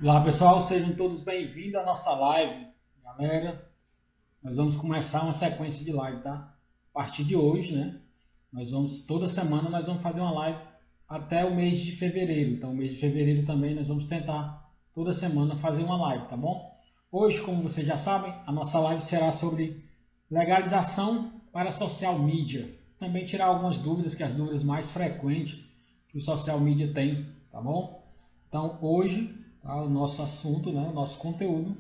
Olá pessoal, sejam todos bem-vindos à nossa live. Galera, nós vamos começar uma sequência de live, tá? A partir de hoje, né? Toda semana nós vamos fazer uma live até o mês de fevereiro. Então, o mês de fevereiro também nós vamos tentar toda semana fazer uma live, tá bom? Hoje, como vocês já sabem, a nossa live será sobre legalização para social media. Também tirar algumas dúvidas, que as dúvidas mais frequentes que o social media tem, tá bom? Então, hoje, tá, o nosso assunto, né, o nosso conteúdo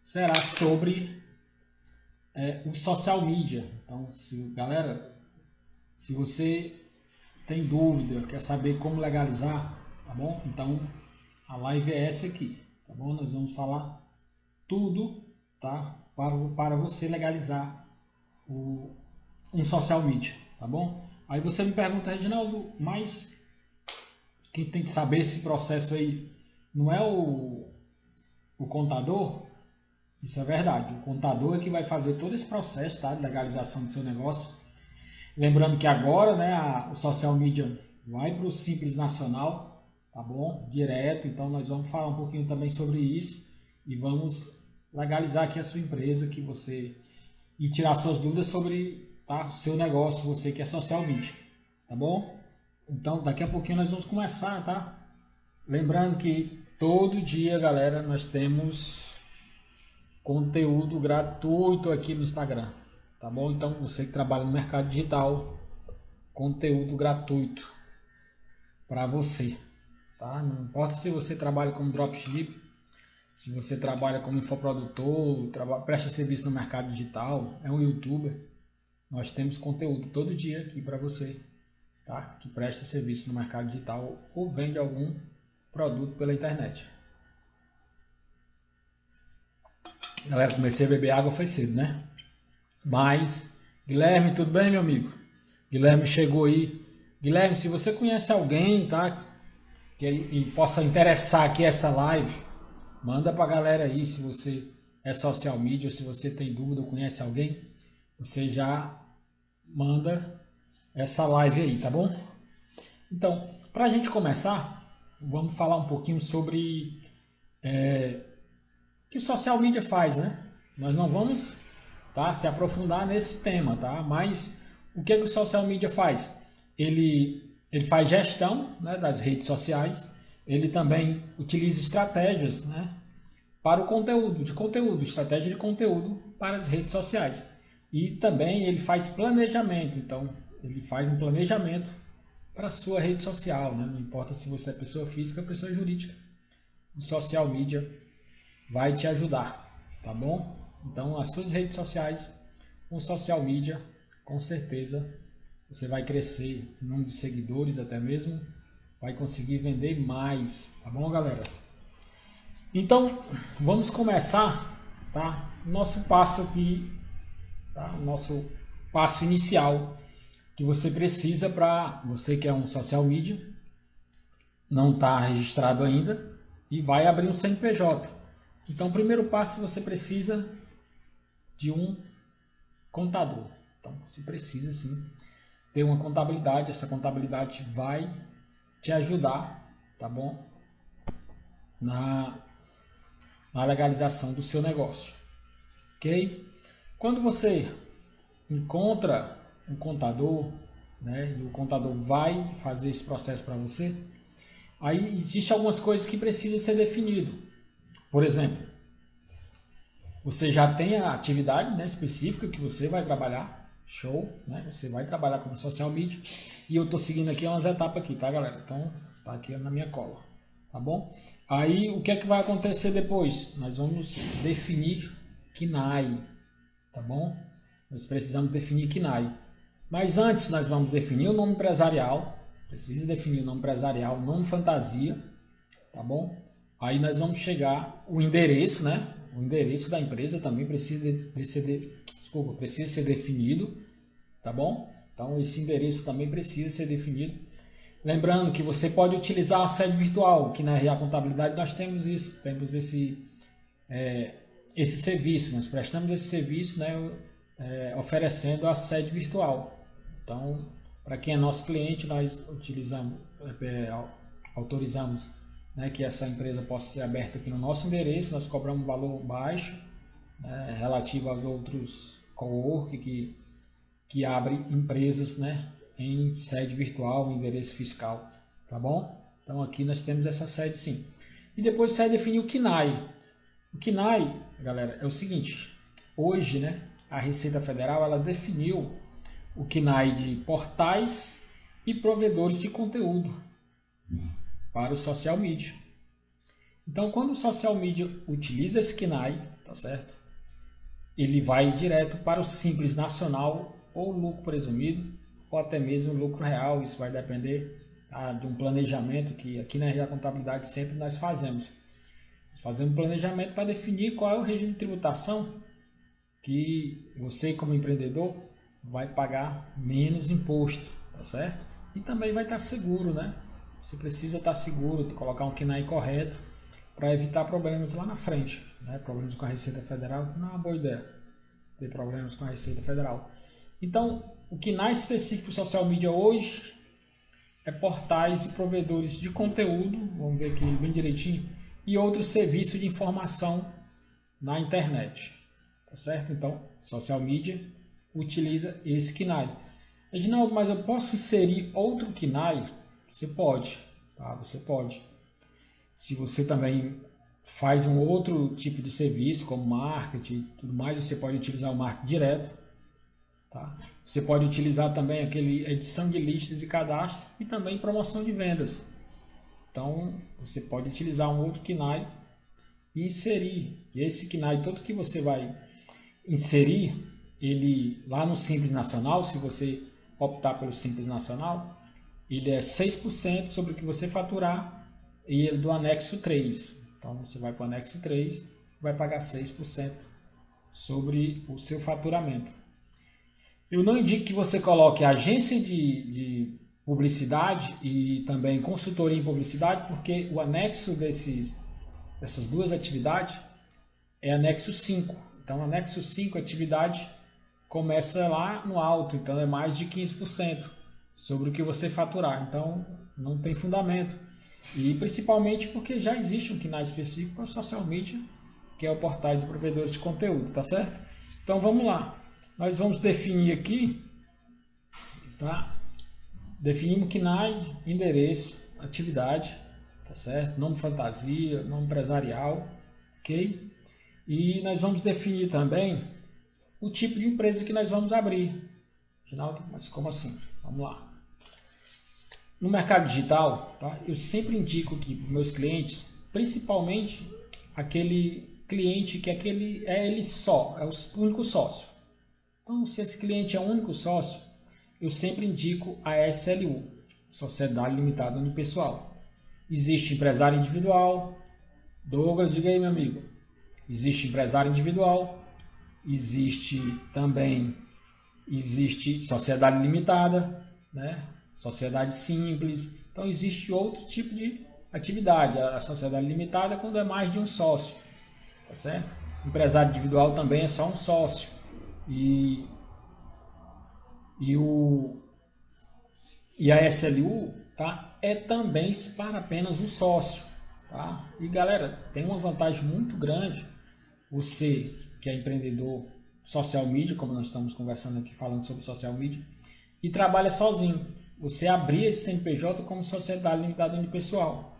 será sobre o social media. Então, galera, se você tem dúvida, quer saber como legalizar, tá bom? Então, a live é essa aqui, tá bom? Nós vamos falar tudo, tá? Para você legalizar um social media, tá bom? Aí você me pergunta, Reginaldo, mas quem tem que saber esse processo aí não é o contador? Isso é verdade. O contador é que vai fazer todo esse processo, tá, de legalização do seu negócio. Lembrando que agora, né, o social media vai para o Simples Nacional, tá bom? Direto. Então nós vamos falar um pouquinho também sobre isso e vamos legalizar aqui a sua empresa, e tirar suas dúvidas sobre, tá, o seu negócio, você que é social media, tá bom? Então daqui a pouquinho nós vamos começar, tá? Lembrando que todo dia, galera, nós temos conteúdo gratuito aqui no Instagram, tá bom? Então, você que trabalha no mercado digital, conteúdo gratuito para você, tá? Não importa se você trabalha como dropship, se você trabalha como infoprodutor, presta serviço no mercado digital, é um youtuber, nós temos conteúdo todo dia aqui para você, tá? Que presta serviço no mercado digital ou vende algum produto pela internet. Galera, comecei a beber água foi cedo, né? Mas, Guilherme, tudo bem, meu amigo? Guilherme chegou aí. Guilherme, se você conhece alguém, tá? Que possa interessar aqui essa live, manda pra galera aí. Se você é social media, ou se você tem dúvida ou conhece alguém, você já manda essa live aí, tá bom? Então, pra gente começar, vamos falar um pouquinho sobre o que o social media faz, né? Nós não vamos, tá, se aprofundar nesse tema, tá? Mas o que o social media faz? Ele faz gestão, né, das redes sociais, ele também utiliza estratégias, né, para o conteúdo, estratégia de conteúdo para as redes sociais. E também ele faz planejamento, então ele faz um planejamento para a sua rede social, né? Não importa se você é pessoa física ou pessoa jurídica, o social media vai te ajudar, tá bom? Então, as suas redes sociais, com social media, com certeza você vai crescer em número de seguidores, até mesmo vai conseguir vender mais, tá bom, galera? Então, vamos começar, tá? Nosso passo aqui, tá? Nosso passo inicial que você precisa para você que é um social media, não está registrado ainda e vai abrir um CNPJ. Então, o primeiro passo, você precisa de um contador. Então, você precisa sim ter uma contabilidade. Essa contabilidade vai te ajudar, tá bom? Na legalização do seu negócio, ok? Quando você encontra um contador, né, e o contador vai fazer esse processo para você, aí existem algumas coisas que precisam ser definidas. Por exemplo, você já tem a atividade, né, específica que você vai trabalhar, show, né? Você vai trabalhar como social media e eu estou seguindo aqui umas etapas aqui, tá, galera? Então, tá aqui na minha cola, tá bom? Aí, o que é que vai acontecer depois? Nós vamos definir KNAI, tá bom? Nós precisamos definir KNAI. Mas antes nós vamos definir o nome empresarial, precisa definir o nome empresarial, o nome fantasia, tá bom? Aí nós vamos chegar o endereço, né? O endereço da empresa também precisa ser definido, tá bom? Então esse endereço também precisa ser definido. Lembrando que você pode utilizar a sede virtual, que na RA Contabilidade nós temos isso, temos esse serviço, nós prestamos esse serviço, né, oferecendo a sede virtual. Então, para quem é nosso cliente, nós autorizamos né, que essa empresa possa ser aberta aqui no nosso endereço. Nós cobramos um valor baixo, né, relativo aos outros cowork que abrem empresas, né, em sede virtual, endereço fiscal, tá bom? Então aqui nós temos essa sede sim. E depois você vai definir o KNAI. O KNAI, galera, é o seguinte: hoje, né, a Receita Federal ela definiu o KNAI de portais e provedores de conteúdo para o social media. Então, quando o social media utiliza esse KNAI, tá certo? Ele vai direto para o Simples Nacional ou lucro presumido ou até mesmo lucro real. Isso vai depender, tá, de um planejamento que aqui na RA Contabilidade sempre nós fazemos. Nós fazemos um planejamento para definir qual é o regime de tributação que você, como empreendedor, vai pagar menos imposto, tá certo? E também vai estar seguro, né? Você precisa estar seguro, colocar um KNAI correto para evitar problemas lá na frente, né? Problemas com a Receita Federal, que não é uma boa ideia ter problemas com a Receita Federal. Então, o KNAI específico social media hoje é portais e provedores de conteúdo, vamos ver aqui bem direitinho, e outros serviços de informação na internet, tá certo? Então, social media utiliza esse KNAI. Reginaldo, mas eu posso inserir outro KNAI? Você pode, tá? Você pode. Se você também faz um outro tipo de serviço, como marketing e tudo mais, você pode utilizar o marketing direto, tá? Você pode utilizar também aquele edição de listas e cadastro e também promoção de vendas. Então, você pode utilizar um outro KNAI e inserir. E esse KNAI, todo que você vai inserir, ele lá no Simples Nacional, se você optar pelo Simples Nacional, ele é 6% sobre o que você faturar e ele do anexo 3. Então, você vai para o anexo 3, vai pagar 6% sobre o seu faturamento. Eu não indico que você coloque agência de publicidade e também consultoria em publicidade, porque o anexo dessas duas atividades é anexo 5. Então, anexo 5, atividade começa lá no alto, então é mais de 15% sobre o que você faturar. Então, não tem fundamento. E principalmente porque já existe um KNAI específico para o social media, que é o portais e provedores de conteúdo, tá certo? Então, vamos lá. Nós vamos definir aqui, tá? Definimos KNAI, endereço, atividade, tá certo? Nome fantasia, nome empresarial, ok? E nós vamos definir também o tipo de empresa que nós vamos abrir. Ginaldo, mas como assim? Vamos lá. No mercado digital, tá? Eu sempre indico aqui para meus clientes, principalmente aquele cliente que é ele só, é o único sócio. Então, se esse cliente é o único sócio, eu sempre indico a SLU, Sociedade Limitada Unipessoal. Existe empresário individual. Douglas, diga aí, meu amigo. Existe empresário individual. Existe sociedade limitada, né? Sociedade simples. Então, existe outro tipo de atividade. A sociedade limitada é quando é mais de um sócio, tá certo? Empresário individual também é só um sócio. E a SLU, tá, é também para apenas um sócio, tá? E galera, tem uma vantagem muito grande, você que é empreendedor social media, como nós estamos conversando aqui falando sobre social media, e trabalha sozinho, você abrir esse CNPJ como sociedade limitada unipessoal.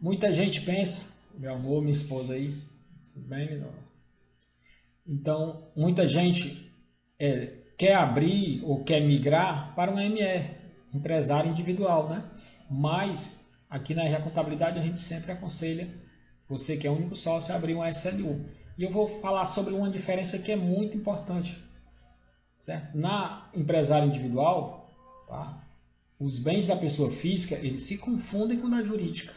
Muita gente pensa, meu amor, minha esposa aí, tudo bem, Lindola? Então, muita gente quer abrir ou quer migrar para um ME, empresário individual, né? Mas aqui na RA Contabilidade a gente sempre aconselha você que é o único sócio a abrir uma SLU. E eu vou falar sobre uma diferença que é muito importante, certo? Na empresário individual, tá? Os bens da pessoa física, eles se confundem com a jurídica,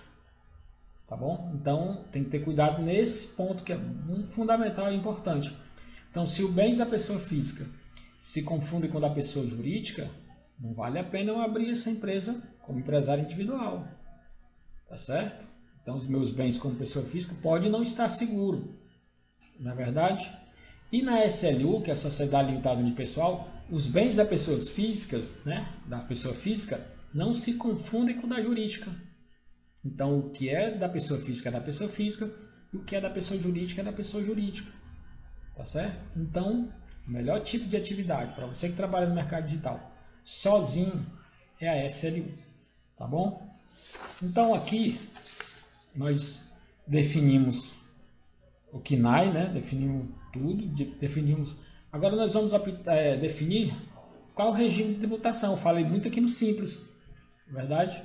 tá bom? Então tem que ter cuidado nesse ponto que é muito fundamental e importante. Então, se os bens da pessoa física se confundem com o da pessoa jurídica, não vale a pena eu abrir essa empresa como empresário individual, tá certo? Então, os meus bens como pessoa física podem não estar seguro, não é verdade? E na SLU, que é a Sociedade Limitada Unipessoal, os bens das pessoas físicas, né, da pessoa física, não se confundem com o da jurídica. Então, o que é da pessoa física é da pessoa física, e o que é da pessoa jurídica é da pessoa jurídica. Tá certo? Então, o melhor tipo de atividade para você que trabalha no mercado digital sozinho é a SLU. Tá bom? Então, aqui nós definimos o KNAI, né? Definimos tudo, definimos. Agora nós vamos definir qual o regime de tributação. Eu falei muito aqui no simples, verdade?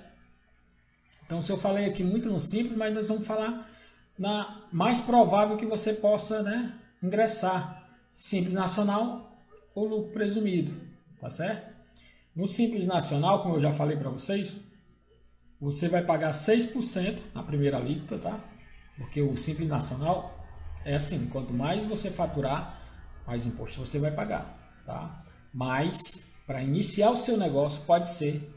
Então, se eu falei aqui muito no simples, mas nós vamos falar na mais provável que você possa, né, ingressar. Simples nacional ou lucro presumido, tá certo? No simples nacional, como eu já falei para vocês, você vai pagar 6% na primeira alíquota, tá? Porque o simples nacional é assim, quanto mais você faturar, mais imposto você vai pagar, tá? Mas, para iniciar o seu negócio, pode ser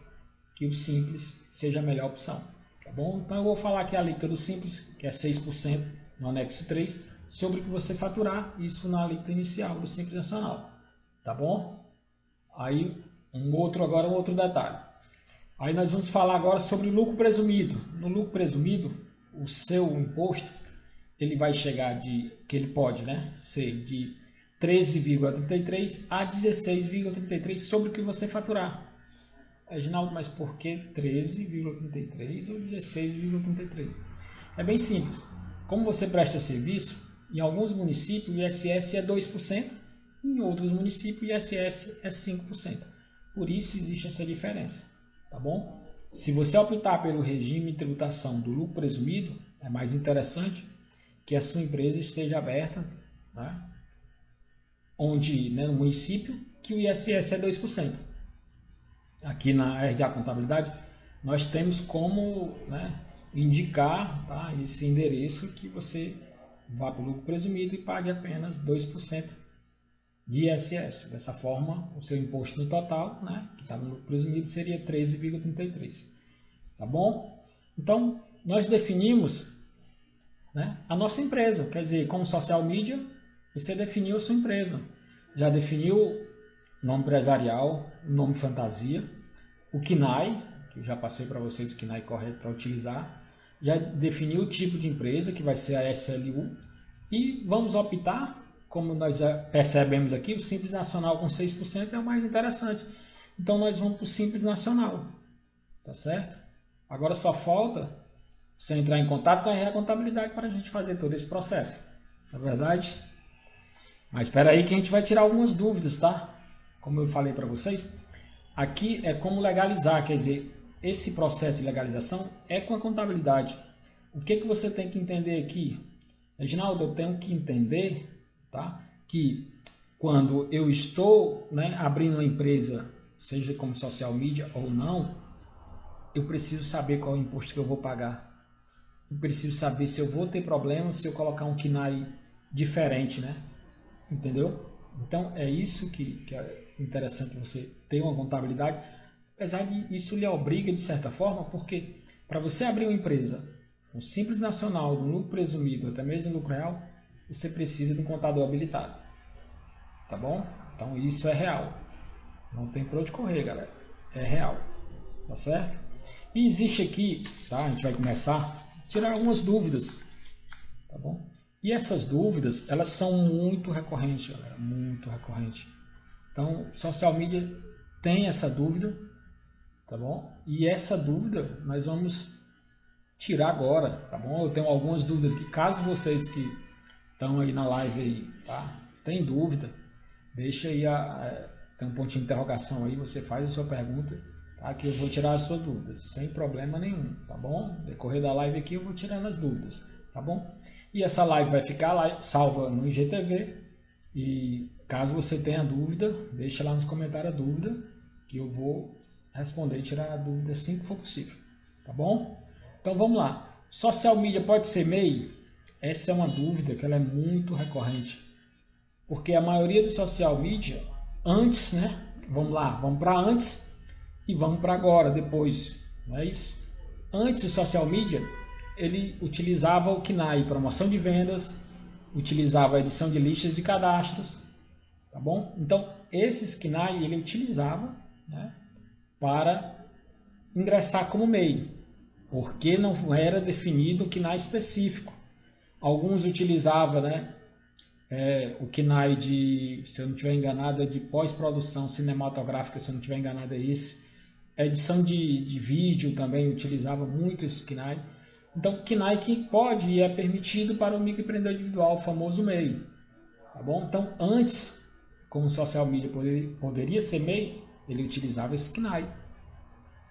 que o simples seja a melhor opção, tá bom? Então, eu vou falar aqui a alíquota do simples, que é 6% no anexo 3, sobre o que você faturar, isso na alíquota inicial do simples nacional, tá bom? Aí, um outro detalhe. Aí nós vamos falar agora sobre o lucro presumido. No lucro presumido, o seu imposto, ele vai chegar que ele pode, né, ser de 13,33 a 16,33 sobre o que você faturar. Reginaldo, mas por que 13,33 ou 16,33? É bem simples. Como você presta serviço, em alguns municípios o ISS é 2%, em outros municípios o ISS é 5%. Por isso existe essa diferença, tá bom? Se você optar pelo regime de tributação do lucro presumido, é mais interessante que a sua empresa esteja aberta, né, onde, né, no município, que o ISS é 2%. Aqui na RDA Contabilidade, nós temos como, né, indicar, tá, esse endereço que você vá para o lucro presumido e pague apenas 2% de ISS. Dessa forma, o seu imposto no total, né, que está no lucro presumido, seria 13,33. Tá bom? Então, nós definimos, né, a nossa empresa. Quer dizer, como social media, você definiu a sua empresa. Já definiu nome empresarial, nome fantasia, o KNAI, que eu já passei para vocês o KNAI correto para utilizar. Já definiu o tipo de empresa, que vai ser a SLU. E vamos optar, como nós percebemos aqui, o Simples Nacional com 6% é o mais interessante. Então, nós vamos para o Simples Nacional. Tá certo? Agora só falta você entrar em contato com a RA Contabilidade para a gente fazer todo esse processo. Não é verdade? Mas espera aí que a gente vai tirar algumas dúvidas, tá? Como eu falei para vocês, aqui é como legalizar, quer dizer, esse processo de legalização é com a contabilidade. O que você tem que entender aqui? Reginaldo, eu tenho que entender, tá, que quando eu estou, né, abrindo uma empresa, seja como social media ou não, eu preciso saber qual é o imposto que eu vou pagar. Eu preciso saber se eu vou ter problema se eu colocar um KNAI diferente, né? Entendeu? Então, é isso que é interessante você ter uma contabilidade, apesar de isso lhe obriga, de certa forma, porque para você abrir uma empresa, um simples nacional, um lucro presumido, até mesmo lucro real, você precisa de um contador habilitado. Tá bom? Então, isso é real. Não tem para onde correr, galera. É real. Tá certo? E existe aqui, tá? A gente vai começar a tirar algumas dúvidas. Tá bom? E essas dúvidas, elas são muito recorrentes, galera, muito recorrentes. Então, social media tem essa dúvida, tá bom? E essa dúvida nós vamos tirar agora, tá bom? Eu tenho algumas dúvidas que, caso vocês que estão aí na live aí, tá, tem dúvida, deixa aí tem um pontinho de interrogação aí, você faz a sua pergunta, tá? Que eu vou tirar as suas dúvidas, sem problema nenhum, tá bom? No decorrer da live aqui eu vou tirando as dúvidas, tá bom? E essa live vai ficar salva no IGTV. E caso você tenha dúvida, deixa lá nos comentários a dúvida, que eu vou responder e tirar a dúvida assim que for possível. Tá bom? Então vamos lá. Social media pode ser MEI? Essa é uma dúvida que ela é muito recorrente. Porque a maioria do social media, antes, né? Vamos lá, vamos para antes e vamos para agora, depois. Não é isso? Antes o social media, ele utilizava o KNAI, promoção de vendas, utilizava a edição de listas e cadastros, tá bom? Então, esses KNAI ele utilizava, né, para ingressar como MEI, porque não era definido o KNAI específico. Alguns utilizavam, né, o KNAI de, se eu não estiver enganado, é de pós-produção cinematográfica, se eu não estiver enganado é esse. A edição de vídeo também utilizava muito esse KNAI. Então, KNAI que pode e é permitido para o microempreendedor individual, o famoso MEI. Tá bom? Então, antes, como o social media poderia ser MEI, ele utilizava esse KNAI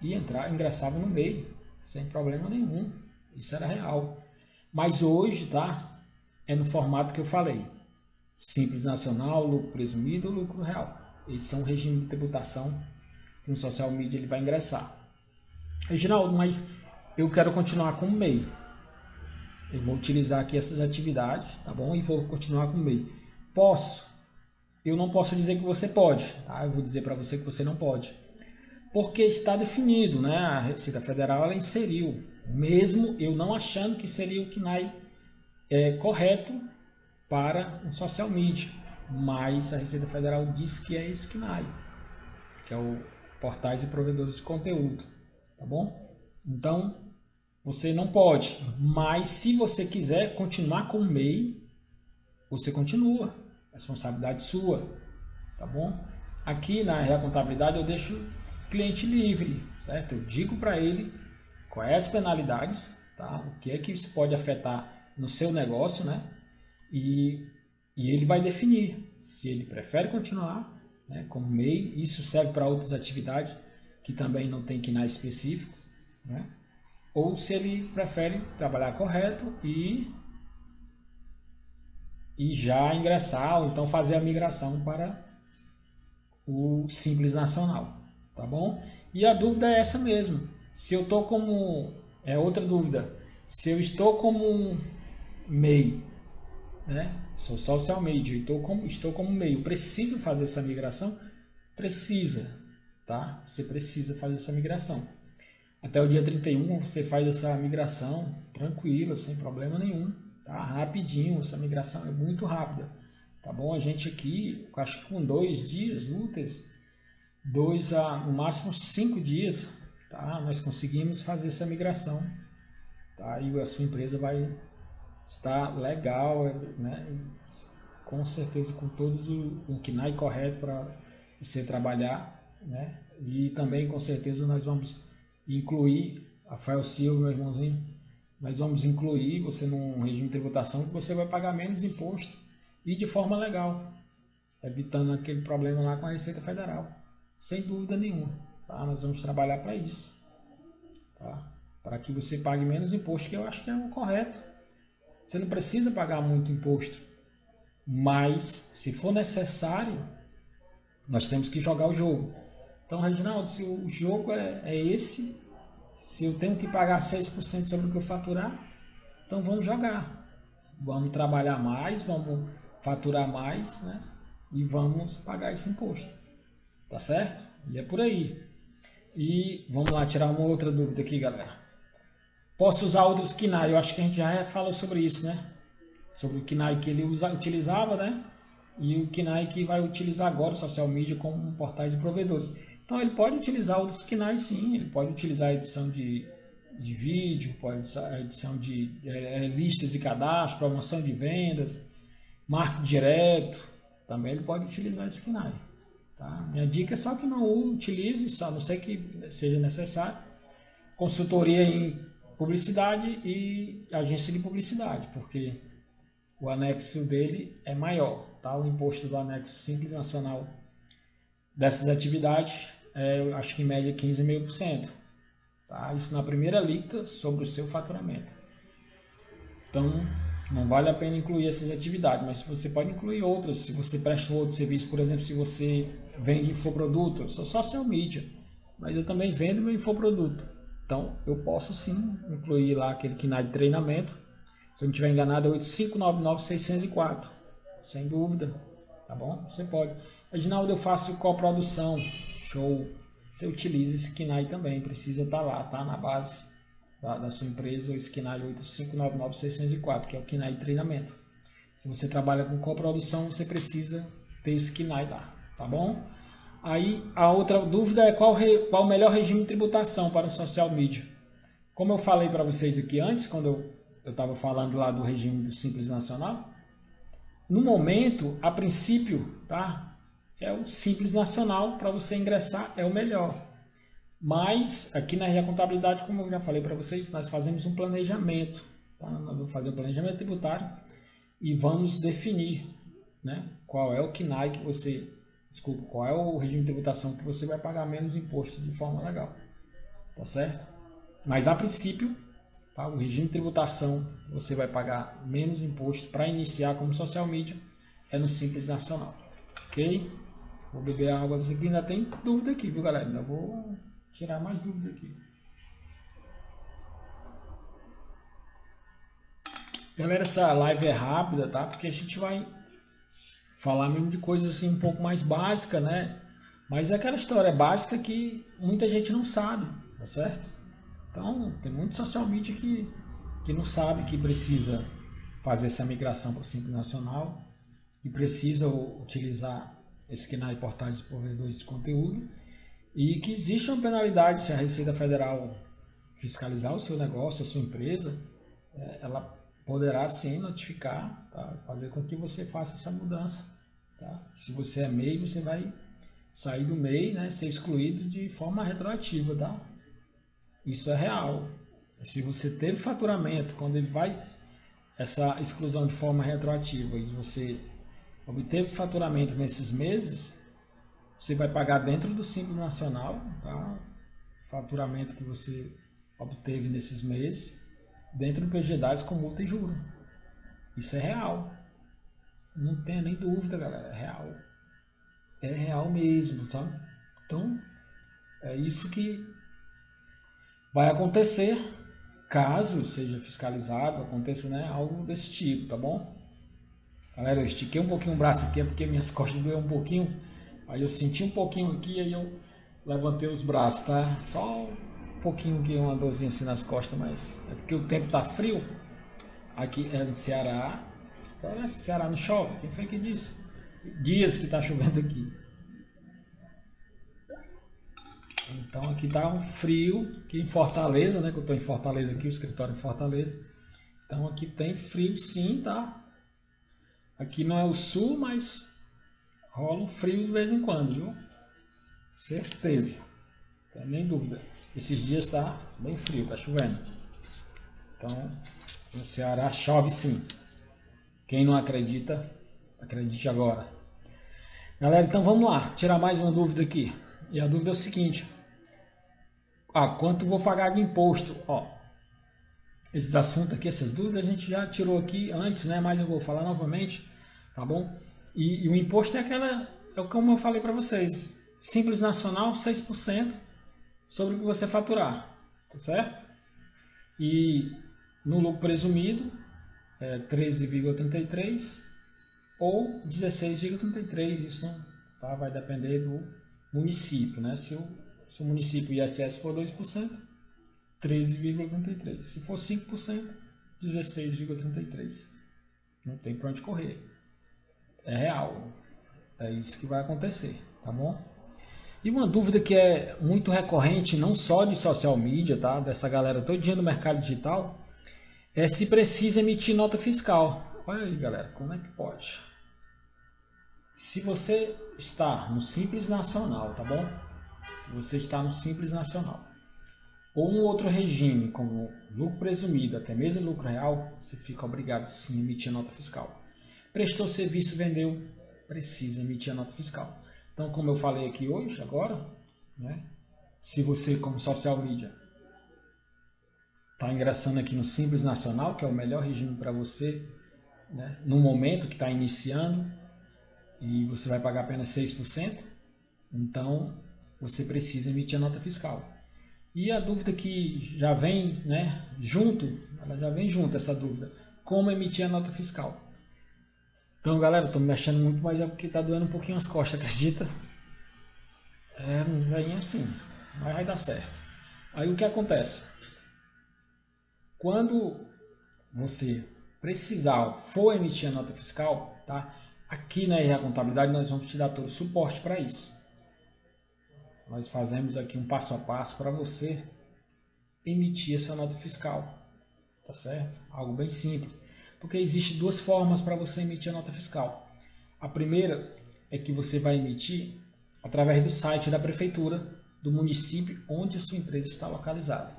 e ingressava no MEI, sem problema nenhum. Isso era real. Mas hoje, tá? É no formato que eu falei. Simples nacional, lucro presumido, lucro real. Esse é um regime de tributação que no social media ele vai ingressar. Reginaldo, mas eu quero continuar com o MEI. Eu vou utilizar aqui essas atividades, tá bom? E vou continuar com o MEI. Posso? Eu não posso dizer que você pode, tá? Eu vou dizer para você que você não pode. Porque está definido, né? A Receita Federal ela inseriu, mesmo eu não achando que seria o KNAI correto para um social media. Mas a Receita Federal diz que é esse KNAI, que é o Portais e Provedores de Conteúdo, tá bom? Então, você não pode, mas se você quiser continuar com o MEI, você continua, responsabilidade sua, tá bom? Aqui na Recontabilidade eu deixo o cliente livre, certo? Eu digo para ele quais as penalidades, tá? O que é que isso pode afetar no seu negócio, né? E ele vai definir se ele prefere continuar, né, como MEI. Isso serve para outras atividades que também não tem KNAI específico, né? Ou se ele prefere trabalhar correto e já ingressar, ou então fazer a migração para o Simples Nacional, tá bom? E a dúvida é essa mesmo. Se eu estou como... outra dúvida. Se eu estou como MEI, né? Sou social media, estou como MEI, eu preciso fazer essa migração? Precisa, tá? Você precisa fazer essa migração. Até o dia 31 você faz essa migração tranquila, sem problema nenhum, tá? Rapidinho, essa migração é muito rápida, tá bom? A gente aqui, acho que com 2 dias úteis, 2 a no máximo 5 dias, tá? Nós conseguimos fazer essa migração, tá? E a sua empresa vai estar legal, né? Com certeza com todos o KNAI correto para você trabalhar, né? E também com certeza nós vamos incluir, Rafael Silva, meu irmãozinho, nós vamos incluir você num regime de tributação que você vai pagar menos imposto e de forma legal, evitando aquele problema lá com a Receita Federal, sem dúvida nenhuma, tá? Nós vamos trabalhar para isso, tá? Para que você pague menos imposto, que eu acho que é o correto. Você não precisa pagar muito imposto, mas se for necessário, nós temos que jogar o jogo. Então, Reginaldo, se o jogo é esse, se eu tenho que pagar 6% sobre o que eu faturar, então vamos jogar. Vamos trabalhar mais, vamos faturar mais, né? E vamos pagar esse imposto. Tá certo? E é por aí. E vamos lá tirar uma outra dúvida aqui, galera. Posso usar outros KNAI? Eu acho que a gente já falou sobre isso, né? Sobre o KNAI que ele utilizava, né? E o KNAI que vai utilizar agora o social media como portais e provedores. Então ele pode utilizar outros KNAI, sim. Ele pode utilizar a edição de vídeo, pode a edição de listas e cadastros, promoção de vendas, marketing direto. Também ele pode utilizar esse KNAI. Tá? Minha dica é só que não o utilize, só a não ser que seja necessário. Consultoria em publicidade e agência de publicidade, porque o anexo dele é maior, tá? O imposto do anexo Simples Nacional dessas atividades é, acho que em média 15,5%, tá? Isso na primeira alíquota sobre o seu faturamento. Então, não vale a pena incluir essas atividades, mas você pode incluir outras, se você presta outro serviço, por exemplo, se você vende infoproduto. Eu sou social media, mas eu também vendo meu infoproduto. Então, eu posso sim incluir lá aquele KNAI de treinamento. Se eu não estiver enganado, é 8599-604. Sem dúvida, tá bom? Você pode. Reginaldo, eu faço coprodução. Show. Você utiliza esse KNAI também. Precisa estar lá, tá? Na base da sua empresa, o KNAI 8599-604, que é o KNAI de treinamento. Se você trabalha com coprodução, você precisa ter esse KNAI lá, tá bom? Aí a outra dúvida é qual o melhor regime de tributação para o social media. Como eu falei para vocês aqui antes, quando eu estava falando lá do regime do Simples Nacional, no momento, a princípio, tá? É o Simples Nacional para você ingressar, é o melhor. Mas aqui na RA Contabilidade, como eu já falei para vocês, nós fazemos um planejamento, tá? Nós vamos fazer um planejamento tributário e vamos definir, né, qual é o KNAI que você, desculpa, qual é o regime de tributação que você vai pagar menos imposto de forma legal, tá certo? Mas a princípio, tá, o regime de tributação você vai pagar menos imposto para iniciar como social media é no Simples Nacional, ok? Vou beber água aqui, ainda tem dúvida aqui, viu galera? Ainda vou tirar mais dúvida aqui. Galera, essa live é rápida, tá? Porque a gente vai falar mesmo de coisas assim um pouco mais básicas, né? Mas é aquela história básica que muita gente não sabe, tá certo? Então, tem muito social media que não sabe que precisa fazer essa migração para o Simples Nacional, que precisa utilizar esse KNAI portais de provedores de conteúdo e que existe uma penalidade se a Receita Federal fiscalizar o seu negócio, a sua empresa, ela poderá sim notificar, tá? Fazer com que você faça essa mudança. Tá? Se você é MEI, você vai sair do MEI, né? Ser excluído de forma retroativa. Tá? Isso é real. Se você teve faturamento, quando ele vai, essa exclusão de forma retroativa, e você obteve faturamento nesses meses, você vai pagar dentro do Simples Nacional, tá? Faturamento que você obteve nesses meses, dentro do PGDAS com multa e juro. Isso é real. Não tenha nem dúvida, galera. É real. É real mesmo, sabe? Então, é isso que vai acontecer caso seja fiscalizado, aconteça, né, algo desse tipo, tá bom? Galera, eu estiquei um pouquinho o braço aqui, é porque minhas costas doeu um pouquinho. Aí eu senti um pouquinho aqui, aí eu levantei os braços, tá? Só um pouquinho aqui, uma dorzinha assim nas costas, mas é porque o tempo tá frio. Aqui é no Ceará. História é Ceará não chove. Quem foi que disse? Dias que tá chovendo aqui. Então aqui tá um frio, aqui em Fortaleza, né? Que eu tô em Fortaleza aqui, o escritório em Fortaleza. Então aqui tem frio sim, tá? Aqui não é o sul, mas rola um frio de vez em quando, viu? Certeza. Não tem nem dúvida. Esses dias tá bem frio, tá chovendo. Então, no Ceará chove sim. Quem não acredita, acredite agora. Galera, então vamos lá. Tirar mais uma dúvida aqui. E a dúvida é o seguinte. Quanto vou pagar de imposto? Esses assuntos aqui, essas dúvidas a gente já tirou aqui antes, né? Mas eu vou falar novamente, tá bom? E o imposto é como eu falei para vocês. Simples Nacional, 6% sobre o que você faturar, tá certo? E no lucro presumido, 13,33 ou 16,33, isso tá, vai depender do município, né? Se o município ISS for 2%, 13,33. Se for 5%, 16,33. Não tem para onde correr. É real. É isso que vai acontecer, tá bom? E uma dúvida que é muito recorrente, não só de social media, tá? Dessa galera todinha no mercado digital, é se precisa emitir nota fiscal. Olha aí, galera, como é que pode? Se você está no Simples Nacional, tá bom? Se você está no Simples Nacional, ou um outro regime, como lucro presumido, até mesmo lucro real, você fica obrigado sim a emitir a nota fiscal. Prestou serviço, vendeu, precisa emitir a nota fiscal. Então, como eu falei aqui hoje, agora, né, se você como social media está ingressando aqui no Simples Nacional, que é o melhor regime para você, né, no momento que está iniciando, e você vai pagar apenas 6%, então você precisa emitir a nota fiscal. E a dúvida que já vem, né, ela já vem junto essa dúvida, como emitir a nota fiscal. Então, galera, eu tô me mexendo muito, mas é porque tá doendo um pouquinho as costas, acredita? Não vem assim, mas vai dar certo. Aí o que acontece? Quando você for emitir a nota fiscal, tá? Aqui na RA Contabilidade nós vamos te dar todo o suporte para isso. Nós fazemos aqui um passo a passo para você emitir essa nota fiscal, tá certo? Algo bem simples, porque existem duas formas para você emitir a nota fiscal. A primeira é que você vai emitir através do site da prefeitura do município onde a sua empresa está localizada.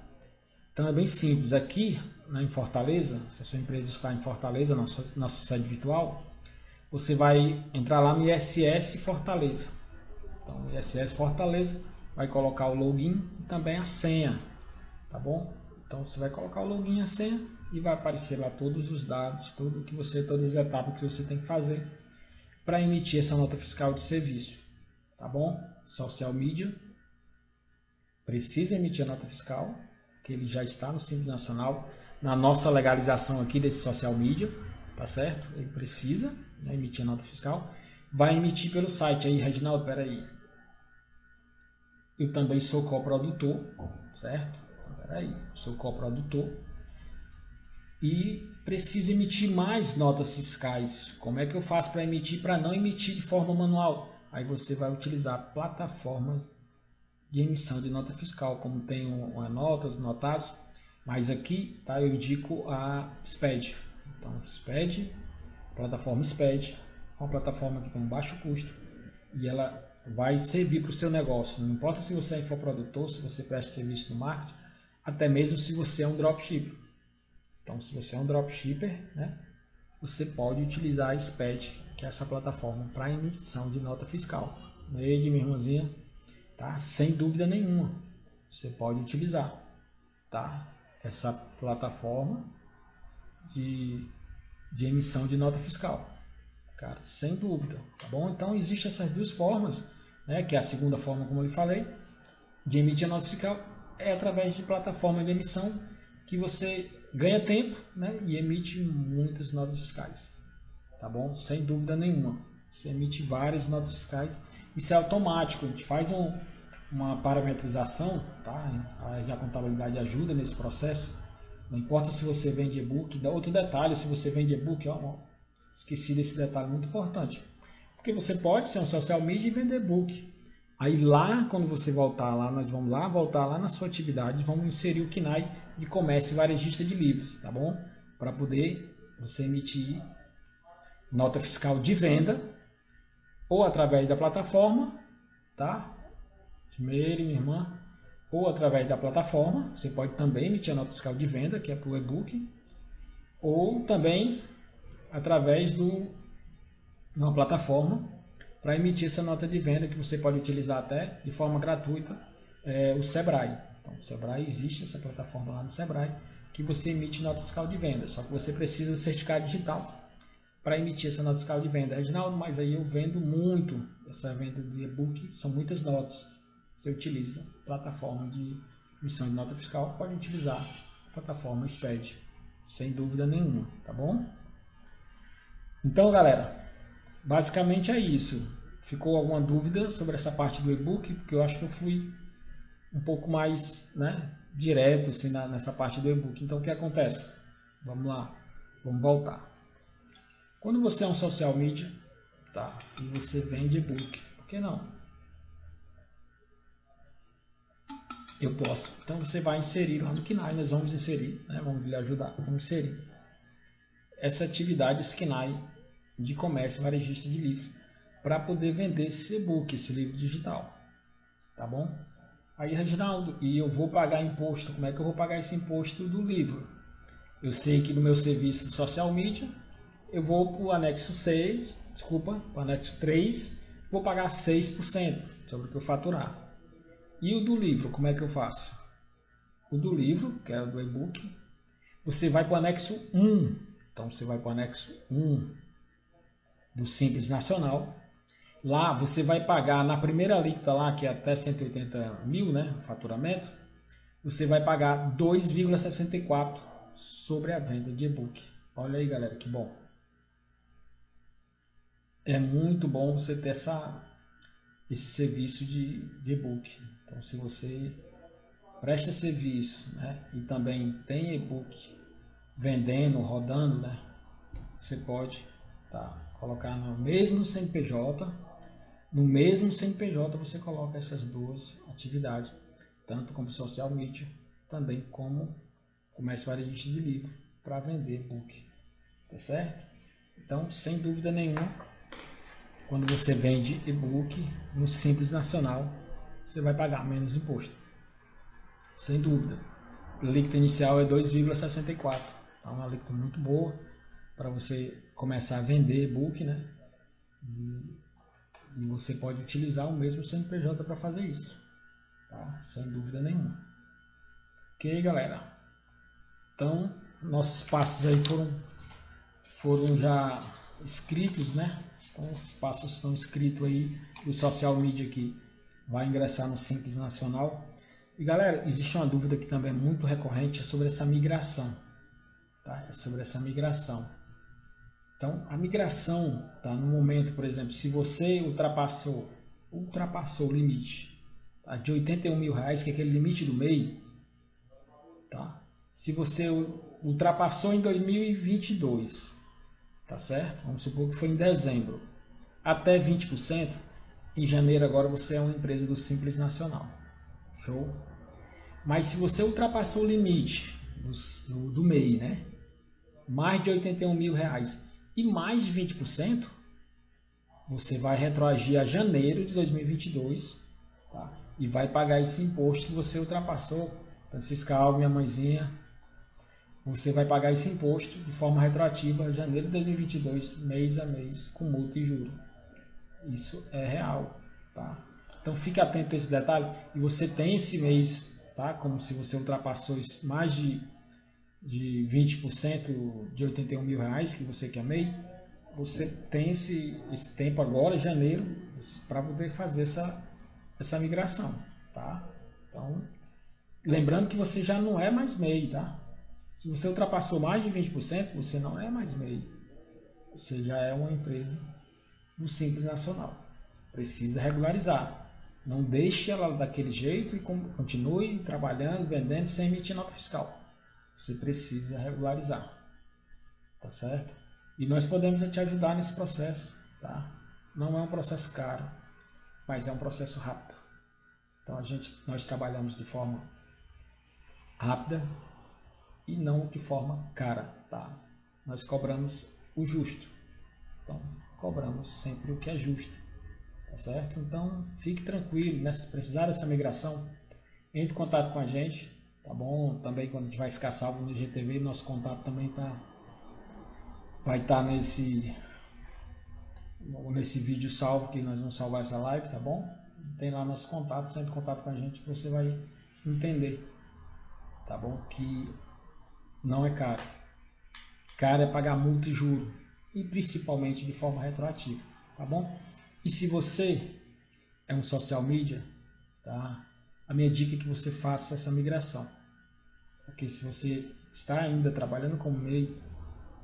Então é bem simples. Aqui em Fortaleza, se a sua empresa está em Fortaleza, nossa sede virtual, você vai entrar lá no ISS Fortaleza. Então, ISS Fortaleza vai colocar o login e também a senha, tá bom? Então você vai colocar o login e a senha e vai aparecer lá todos os dados, todas as etapas que você tem que fazer para emitir essa nota fiscal de serviço, tá bom? Social Media precisa emitir a nota fiscal, que ele já está no Simples Nacional, na nossa legalização aqui desse Social Media, tá certo? Ele precisa, né, emitir a nota fiscal, vai emitir pelo site aí, Reginaldo, peraí. Eu também sou coprodutor, certo? Então, peraí, sou coprodutor e preciso emitir mais notas fiscais. Como é que eu faço para emitir, para não emitir de forma manual? Aí você vai utilizar plataformas de emissão de nota fiscal, como tem notas, notas, mas aqui tá, eu indico a SPED. Então, SPED, plataforma SPED, é uma plataforma que tem um baixo custo e ela vai servir para o seu negócio. Não importa se você é infoprodutor, se você presta serviço no marketing, até mesmo se você é um dropshipper. Então, se você é um dropshipper, né, você pode utilizar a SPED, que é essa plataforma para emissão de nota fiscal. Neide, minha irmãzinha, tá? Sem dúvida nenhuma, você pode utilizar, tá? Essa plataforma de emissão de nota fiscal, cara, sem dúvida, tá bom? Então, existem essas duas formas, né? Que é a segunda forma, como eu falei, de emitir a nota fiscal é através de plataforma de emissão que você ganha tempo, né? E emite muitas notas fiscais, tá bom? Sem dúvida nenhuma, você emite várias notas fiscais. Isso é automático, a gente faz uma parametrização, tá? A contabilidade ajuda nesse processo. Não importa se você vende e-book. Outro detalhe, se você vende e-book, esqueci desse detalhe muito importante. Porque você pode ser um social media e vender e-book. Aí lá, quando você voltar lá, nós vamos lá, voltar lá na sua atividade, vamos inserir o KNAI de comércio e varejista de livros, tá bom? Para poder você emitir nota fiscal de venda ou através da plataforma, tá? Meire, minha irmã, ou através da plataforma, você pode também emitir a nota fiscal de venda, que é para o e-book, ou também através de uma plataforma para emitir essa nota de venda, que você pode utilizar até de forma gratuita, o Sebrae. Então, o Sebrae existe, essa plataforma lá no Sebrae, que você emite nota fiscal de venda, só que você precisa do certificado digital para emitir essa nota fiscal de venda. Reginaldo, mas aí eu vendo muito, essa venda de e-book, são muitas notas. Você utiliza a plataforma de emissão de nota fiscal, pode utilizar a plataforma SPED, sem dúvida nenhuma, tá bom? Então, galera, basicamente é isso. Ficou alguma dúvida sobre essa parte do e-book? Porque eu acho que eu fui um pouco mais, né, direto assim, nessa parte do e-book. Então, o que acontece? Vamos lá, vamos voltar. Quando você é um social media, tá, e você vende e-book, por que não? Eu posso. Então você vai inserir lá no KNAI, nós vamos inserir, né? Vamos lhe ajudar, vamos inserir essa atividade, esse KNAI de comércio varejista de livros, para poder vender esse e-book, esse livro digital, tá bom? Aí, Reginaldo, e eu vou pagar imposto, como é que eu vou pagar esse imposto do livro? Eu sei que no meu serviço de social media, eu vou para o anexo 6, desculpa, para o anexo 3, vou pagar 6% sobre o que eu faturar. E o do livro, como é que eu faço? O do livro, que é o do e-book, você vai para o anexo 1. Então, você vai para o anexo 1 do Simples Nacional. Lá, você vai pagar na primeira alíquota lá, que é até 180 mil, né, faturamento, você vai pagar 2,64 sobre a venda de e-book. Olha aí, galera, que bom. É muito bom você ter esse serviço de e-book. Então, se você presta serviço, né, e também tem e-book vendendo, rodando, né, você pode colocar no mesmo CNPJ. No mesmo CNPJ você coloca essas duas atividades, tanto como social media também como comércio varejista de livro para vender e-book, tá certo? Então, sem dúvida nenhuma, quando você vende e-book no Simples Nacional, você vai pagar menos imposto, sem dúvida. O alíquota inicial é 2,64, tá uma alíquota muito boa para você começar a vender e-book, né? E você pode utilizar o mesmo CNPJ para fazer isso, tá? Sem dúvida nenhuma. Ok, galera? Então, nossos passos aí foram já escritos, né? Então, os passos estão escritos aí do social media que vai ingressar no Simples Nacional. E, galera, existe uma dúvida que também é muito recorrente, é sobre essa migração, tá? É sobre essa migração. Então, a migração, tá? No momento, por exemplo, se você ultrapassou o limite, tá? De R$81 mil, que é aquele limite do MEI, tá? Se você ultrapassou em 2022, tá certo? Vamos supor que foi em dezembro, até 20%, em janeiro agora você é uma empresa do Simples Nacional. Show? Mas se você ultrapassou o limite do MEI, né? Mais de R$81 mil e mais de 20%, você vai retroagir a janeiro de 2022, tá? E vai pagar esse imposto que você ultrapassou. Francisca Alves, minha mãezinha, você vai pagar esse imposto de forma retroativa janeiro de 2022, mês a mês, com multa e juro. Isso é real, tá? Então fique atento a esse detalhe. E você tem esse mês, tá? Como se você ultrapassou mais de 20% de R$81 mil que você quer MEI, você tem esse tempo agora, janeiro, para poder fazer essa migração, tá? Então, lembrando que você já não é mais MEI, tá? Se você ultrapassou mais de 20%, você não é mais MEI. Você já é uma empresa do Simples Nacional. Precisa regularizar. Não deixe ela daquele jeito e continue trabalhando, vendendo sem emitir nota fiscal. Você precisa regularizar. Tá certo? E nós podemos te ajudar nesse processo, tá? Não é um processo caro, mas é um processo rápido. Então nós trabalhamos de forma rápida e não de forma cara, tá? Nós cobramos o justo. Então, cobramos sempre o que é justo, tá certo? Então, fique tranquilo, né? Se precisar dessa migração, entre em contato com a gente, tá bom? Também quando a gente vai ficar salvo no IGTV, nosso contato também vai estar nesse vídeo salvo, que nós vamos salvar essa live, tá bom? Tem lá nosso contato, entre em contato com a gente, você vai entender, tá bom? Que não é caro. Caro é pagar multa e juro, e principalmente de forma retroativa, tá bom? E se você é um social media, tá? A minha dica é que você faça essa migração. Porque se você está ainda trabalhando como MEI,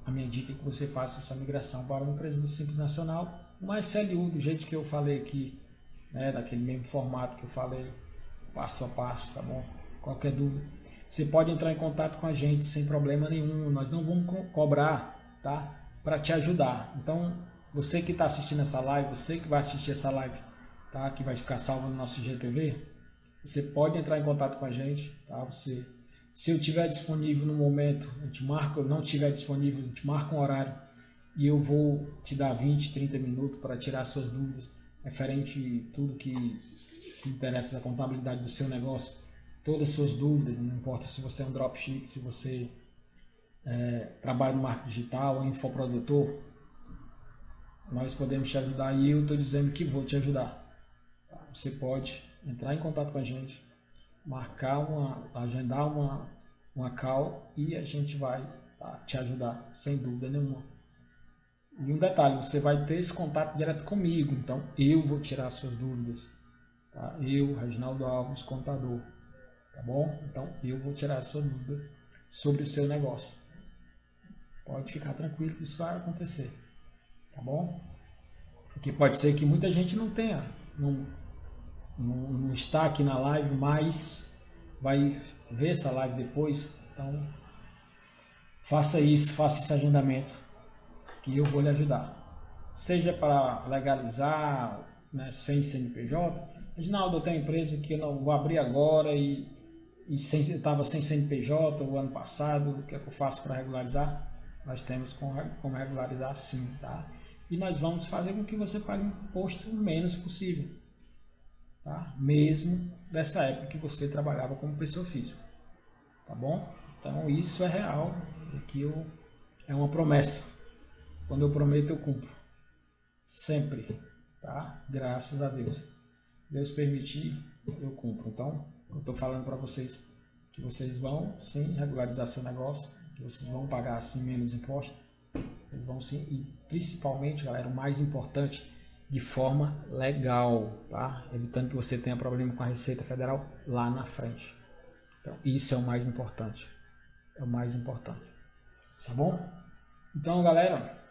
a minha dica é que você faça essa migração para uma empresa do Simples Nacional, uma SLU, do jeito que eu falei aqui, né? Daquele mesmo formato que eu falei, passo a passo, tá bom? Qualquer dúvida, você pode entrar em contato com a gente sem problema nenhum. Nós não vamos cobrar, tá? Para te ajudar. Então, você que está assistindo essa live, você que vai assistir essa live, tá? Que vai ficar salvo no nosso IGTV, você pode entrar em contato com a gente, tá? Se eu estiver disponível no momento, a gente marca, não estiver disponível, a gente marca um horário e eu vou te dar 20, 30 minutos para tirar suas dúvidas referente a tudo que interessa da contabilidade do seu negócio, todas as suas dúvidas, não importa se você é um dropship, se você trabalha no marketing digital ou infoprodutor, nós podemos te ajudar e eu estou dizendo que vou te ajudar. Você pode entrar em contato com a gente, agendar uma call e a gente vai, tá, te ajudar, sem dúvida nenhuma. E um detalhe, você vai ter esse contato direto comigo, então eu vou tirar as suas dúvidas, tá? Eu, Reginaldo Alves, contador, tá bom? Então eu vou tirar a sua dúvida sobre o seu negócio. Pode ficar tranquilo que isso vai acontecer, tá bom? Porque pode ser que muita gente não tenha, não está aqui na live, mas vai ver essa live depois. Então, faça isso, faça esse agendamento, que eu vou lhe ajudar. Seja para legalizar, né, sem CNPJ. Reginaldo, eu tenho empresa que eu não vou abrir agora e e estava sem CNPJ o ano passado, o que é que eu faço para regularizar? Nós temos como regularizar sim, tá? E nós vamos fazer com que você pague imposto o menos possível, tá? Mesmo dessa época que você trabalhava como pessoa física, tá bom? Então isso é real, aqui é uma promessa. Quando eu prometo eu cumpro, sempre, tá? Graças a Deus. Deus permitir, eu cumpro. Então, eu estou falando para vocês que vocês vão sim regularizar seu negócio, que vocês vão pagar assim menos imposto, eles vão sim, e principalmente, galera, o mais importante, de forma legal, tá? Evitando que você tenha problema com a Receita Federal lá na frente. Então, isso é o mais importante. É o mais importante. Tá bom? Então, galera,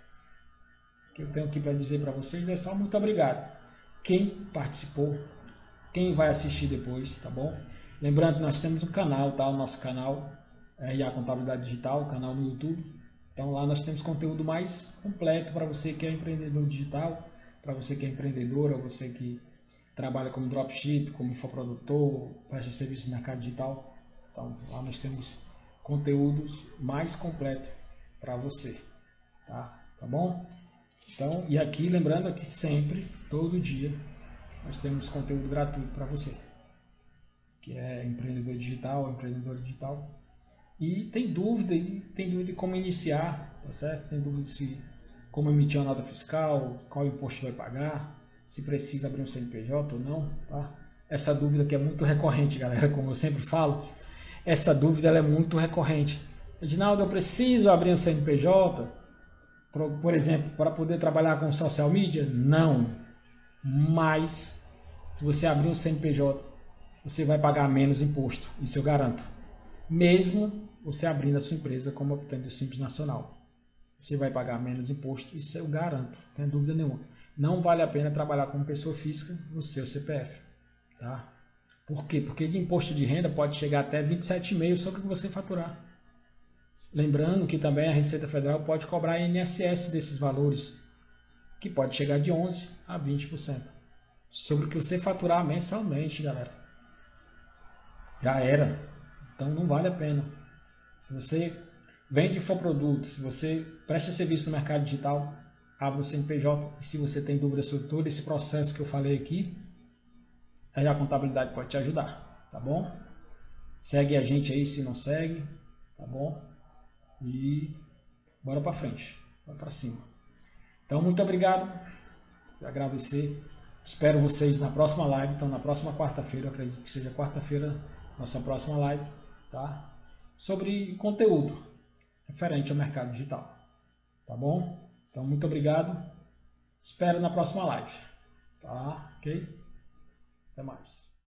o que eu tenho aqui para dizer para vocês é só muito obrigado. Quem participou, quem vai assistir depois, tá bom? Lembrando que nós temos um canal, tá? O nosso canal RA Contabilidade Digital, canal no YouTube. Então lá nós temos conteúdo mais completo para você que é empreendedor digital, para você que é empreendedora, você que trabalha como dropship, como infoprodutor, presta serviço no mercado digital. Então lá nós temos conteúdos mais completos para você, tá bom? Então, e aqui lembrando que sempre, todo dia, nós temos conteúdo gratuito para você, que é empreendedor digital, empreendedor digital. E tem dúvida de como iniciar, tá certo? Tem dúvida se como emitir uma nota fiscal, qual imposto vai pagar, se precisa abrir um CNPJ ou não, tá? Essa dúvida que é muito recorrente, galera, como eu sempre falo, essa dúvida ela é muito recorrente. Edinaldo, eu preciso abrir um CNPJ, por exemplo, para poder trabalhar com social media? Não. Mas, se você abrir um CNPJ, você vai pagar menos imposto, isso eu garanto. Mesmo você abrindo a sua empresa como optante do Simples Nacional. Você vai pagar menos imposto, isso eu garanto, não tem dúvida nenhuma. Não vale a pena trabalhar como pessoa física no seu CPF. Tá? Por quê? Porque de imposto de renda pode chegar até 27,5% sobre o que você faturar. Lembrando que também a Receita Federal pode cobrar INSS desses valores, que pode chegar de 11% a 20%. Sobre o que você faturar mensalmente, galera. Já era. Então não vale a pena. Se você vende infoprodutos, se você presta serviço no mercado digital, abra o CNPJ. E se você tem dúvidas sobre todo esse processo que eu falei aqui, aí a contabilidade pode te ajudar, tá bom? Segue a gente aí se não segue, tá bom? E bora pra frente, bora pra cima. Então, muito obrigado, agradecer. Espero vocês na próxima live. Então, na próxima quarta-feira, eu acredito que seja quarta-feira, nossa próxima live, tá? Sobre conteúdo referente ao mercado digital, tá bom? Então, muito obrigado. Espero na próxima live, tá? Ok? Até mais.